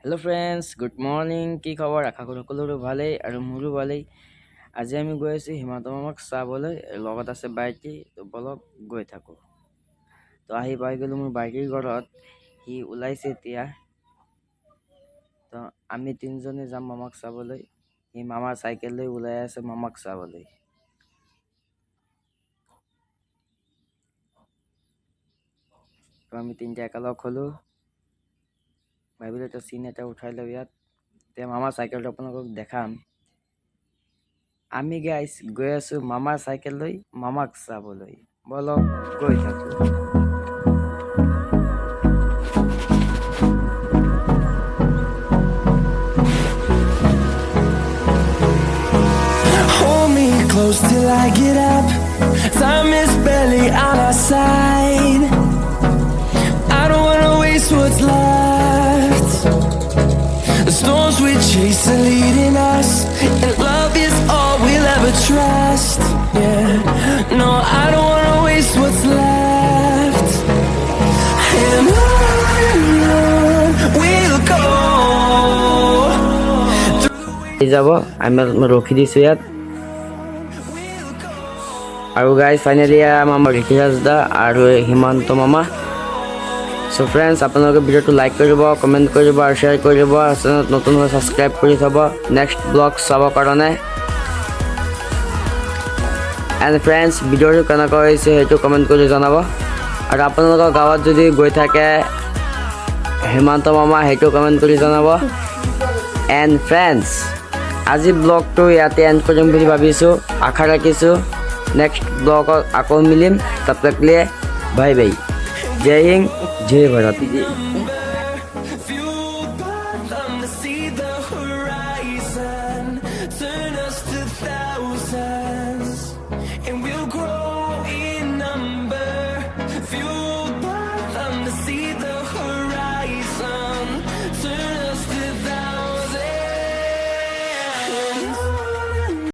Hello' friends, good morning. কি খবৰ? আশা কৰোঁ সকলোৰে ভালেই আৰু মোৰো ভালেই। আজি আমি গৈ আছোঁ হিমন্ত মামাক চাবলৈ, লগত আছে বাইটি। তো বলক গৈ থাকোঁ। তো আহি পাই গ'লোঁ মোৰ বাইটিৰ ঘৰত। সি ওলাইছে এতিয়া। তো আমি তিনিজনে যাম মামাক চাবলৈ। সি মামাৰ চাইকেল লৈ ওলাই আছে মামাক চাবলৈ। তো আমি তিনিটা একেলগ হ'লোঁ। ভাবিলোঁ এটা চিন এটা উঠাই লওঁ ইয়াত। এতিয়া মামাৰ চাইকেলটো আপোনালোকক দেখাম। আমি গাইজ গৈ আছোঁ মামাৰ চাইকেল লৈ মামাক চাবলৈ। বলক গৈ থাকোঁ। Hold me close till I get up. Time is barely on our side. I don't wanna waste what's left. The storms we chase are leading us, and love is all we'll ever trust. Yeah, no, I don't wanna waste what's left. And on we'll go. যাব আমি ৰখি দিছোঁ ইয়াত। আৰু guys finally মামা ঋষিৰাজ দা আৰু হিমন্ত মামা। চ' ফ্ৰেণ্ডছ, আপোনালোকে ভিডিঅ'টো লাইক কৰিব, কমেণ্ট কৰিব আৰু শ্বেয়াৰ কৰিব। চেনেলত নতুন হৈ ছাবস্ক্ৰাইব কৰি থ'ব নেক্সট ব্লগ চাবৰ কাৰণে। এণ্ড ফ্ৰেণ্ডছ, ভিডিঅ'টো কেনেকুৱা হৈছে সেইটো কমেণ্ট কৰি জনাব। আৰু আপোনালোকৰ গাঁৱত যদি গৈ থাকে হিমন্ত মামা, সেইটো কমেণ্ট কৰি জনাব। এণ্ড ফ্ৰেণ্ডছ, আজি ব্লগটো ইয়াতে এণ্ড কৰিম বুলি ভাবিছোঁ। আশা ৰাখিছোঁ নেক্সট ব্লগত আকৌ মিলিম। তব তক লিয়ে বাই বাই। জয় হিন্দ, জয় Bharat. Fueled by them to see the horizon.